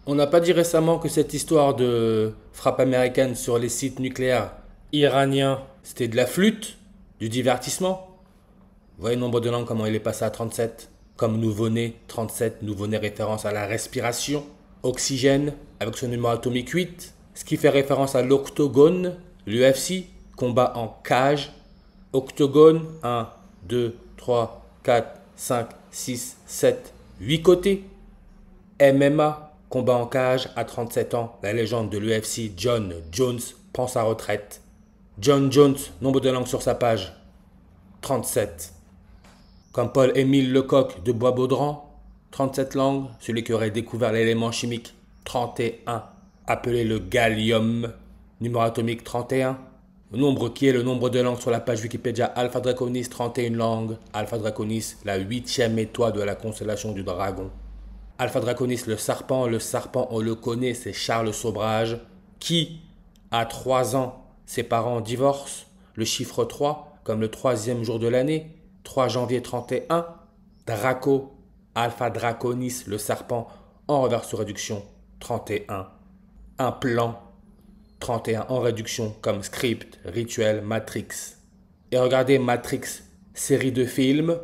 On n'a pas dit récemment que cette histoire de frappe américaine sur les sites nucléaires iraniens, c'était de la flûte, du divertissement. Vous voyez le nombre de langues, comment il est passé à 37. Comme nouveau-né, 37, nouveau-né référence à la respiration. Oxygène, avec son numéro atomique 8. Ce qui fait référence à l'octogone, l'UFC, combat en cage. Octogone, 1, 2, 3, 4, 5, 6, 7, 8 côtés. MMA, combat en cage à 37 ans, la légende de l'UFC John Jones prend sa retraite. John Jones, nombre de langues sur sa page, 37. Comme Paul-Émile Lecoq de Bois-Baudran, 37 langues, celui qui aurait découvert l'élément chimique, 31. Appelé le gallium, numéro atomique 31. Le nombre qui est le nombre de langues sur la page Wikipédia Alpha Draconis, 31 langues. Alpha Draconis, la 8e étoile de la constellation du Dragon. Alpha Draconis, le serpent on le connaît, c'est Charles Sobrage, qui, à 3 ans, ses parents divorcent, le chiffre 3, comme le 3e jour de l'année, 3 janvier 31, Draco, Alpha Draconis, le serpent, en reverse réduction, 31. Un plan, 31 en réduction, comme script, rituel, Matrix. Et regardez Matrix, série de films,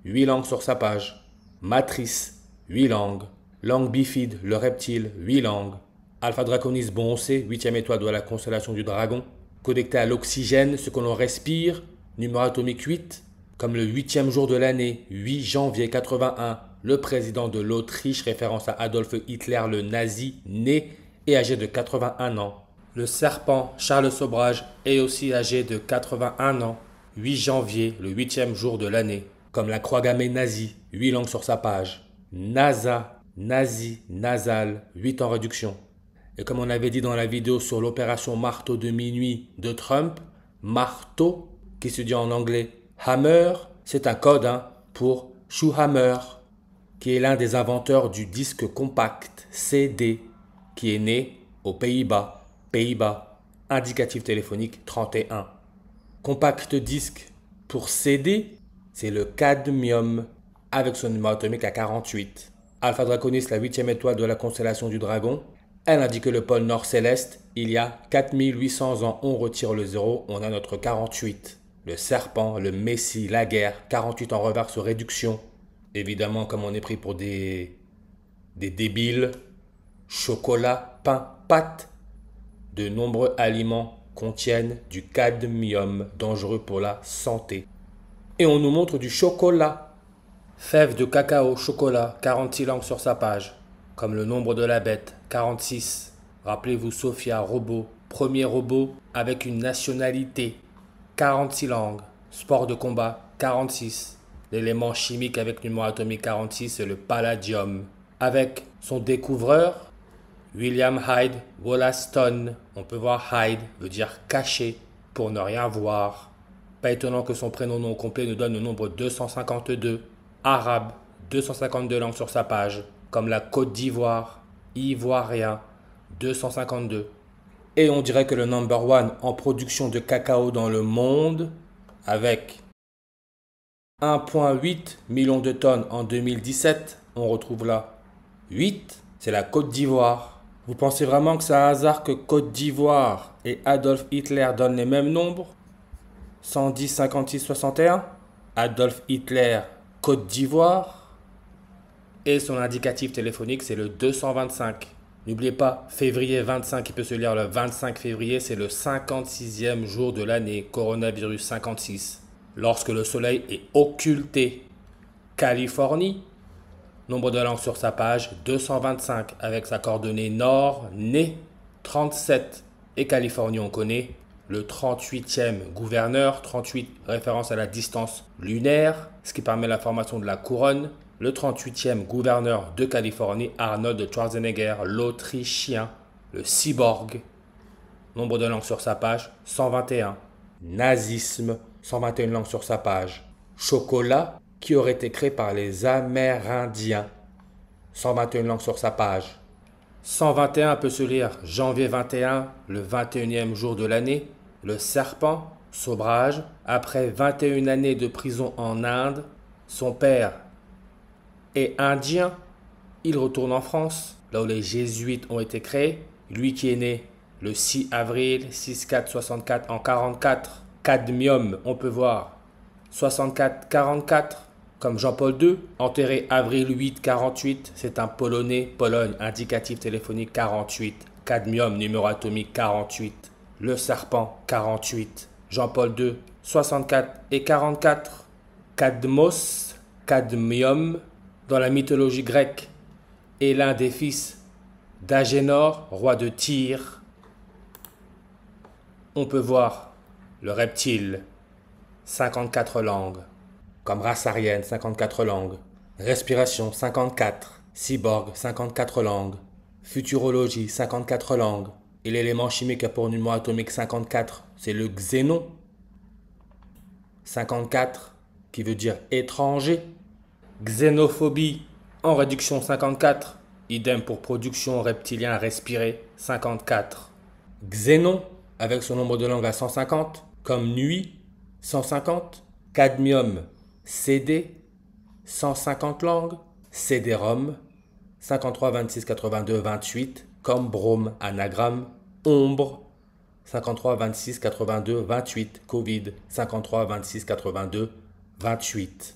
8 langues sur sa page. Matrice, 8 langues. Langue bifide, le reptile, 8 langues. Alpha Draconis, bon on sait, 8e étoile de la constellation du Dragon. Connecté à l'oxygène, ce que l'on respire, numéro atomique 8. Comme le 8e jour de l'année, 8 janvier 81, le président de l'Autriche, référence à Adolf Hitler, le nazi, né et âgé de 81 ans. Le serpent, Charles Sobrage, est aussi âgé de 81 ans, 8 janvier, le 8e jour de l'année. Comme la croix gammée nazie, 8 langues sur sa page. NASA, nazi, nasal, 8 en réduction. Et comme on avait dit dans la vidéo sur l'opération marteau de minuit de Trump, marteau, qui se dit en anglais hammer, c'est un code pour Schuhammer, qui est l'un des inventeurs du disque compact CD, qui est né aux Pays-Bas, indicatif téléphonique 31. Compact disque pour CD, c'est le cadmium, avec son numéro atomique à 48. Alpha Draconis, la 8e étoile de la constellation du Dragon, elle indique que le pôle nord céleste, il y a 4800 ans, on retire le 0, on a notre 48. Le serpent, le messie, la guerre, 48 en reverse réduction. Évidemment, comme on est pris pour des débiles, chocolat, pain, pâtes, de nombreux aliments contiennent du cadmium, dangereux pour la santé. Et on nous montre du chocolat. Fèves de cacao, chocolat, 46 langues sur sa page. Comme le nombre de la bête, 46. Rappelez-vous Sophia, robot, premier robot avec une nationalité, 46 langues. Sport de combat, 46. L'élément chimique avec numéro atomique 46, c'est le palladium. Avec son découvreur, William Hyde Wollaston. On peut voir Hyde veut dire caché pour ne rien voir. Pas étonnant que son prénom non complet nous donne le nombre 252. Arabe, 252 langues sur sa page, comme la Côte d'Ivoire, ivoirien, 252. Et on dirait que le number one en production de cacao dans le monde, avec 1,8 million de tonnes en 2017, on retrouve là 8, c'est la Côte d'Ivoire. Vous pensez vraiment que c'est un hasard que Côte d'Ivoire et Adolf Hitler donnent les mêmes nombres? 110, 56, 61. Adolf Hitler, Côte d'Ivoire. Et son indicatif téléphonique, c'est le 225. N'oubliez pas, février 25, qui peut se lire le 25 février, c'est le 56e jour de l'année, coronavirus 56. Lorsque le soleil est occulté. Californie, nombre de langues sur sa page, 225, avec sa coordonnée nord, né, 37. Et Californie, on connaît le 38e gouverneur, 38 référence à la distance lunaire, ce qui permet la formation de la couronne. Le 38e gouverneur de Californie, Arnold Schwarzenegger, l'Autrichien, le cyborg. Nombre de langues sur sa page, 121. Nazisme, 121 langues sur sa page. Chocolat, qui aurait été créé par les Amérindiens, 121 langues sur sa page. 121 peut se lire janvier 21, le 21e jour de l'année. Le serpent, Sobrage, après 21 années de prison en Inde, son père est indien, il retourne en France. là où les jésuites ont été créés. Lui qui est né le 6 avril 6-4-64 en 44. Cadmium, on peut voir 64-44, comme Jean-Paul II. Enterré avril 8-48, c'est un Polonais, Pologne, indicatif téléphonique 48. Cadmium, numéro atomique 48. Le serpent 48. Jean-Paul II, 64 et 44. Cadmos, cadmium, dans la mythologie grecque, est l'un des fils d'Agénor, roi de Tyr. On peut voir le reptile, 54 langues. Comme race aryenne, 54 langues. Respiration, 54. Cyborg, 54 langues. Futurologie, 54 langues. Et l'élément chimique a pour numéro atomique 54, c'est le xénon. 54, qui veut dire étranger. Xénophobie, en réduction 54. Idem pour production reptilien respiré, 54. Xénon, avec son nombre de langues à 150, comme nuit, 150. Cadmium, CD, 150 langues. CD-ROM, 53, 26, 82, 28, comme brome, anagramme. Ombre, 53, 26, 82, 28. Covid, 53, 26, 82, 28.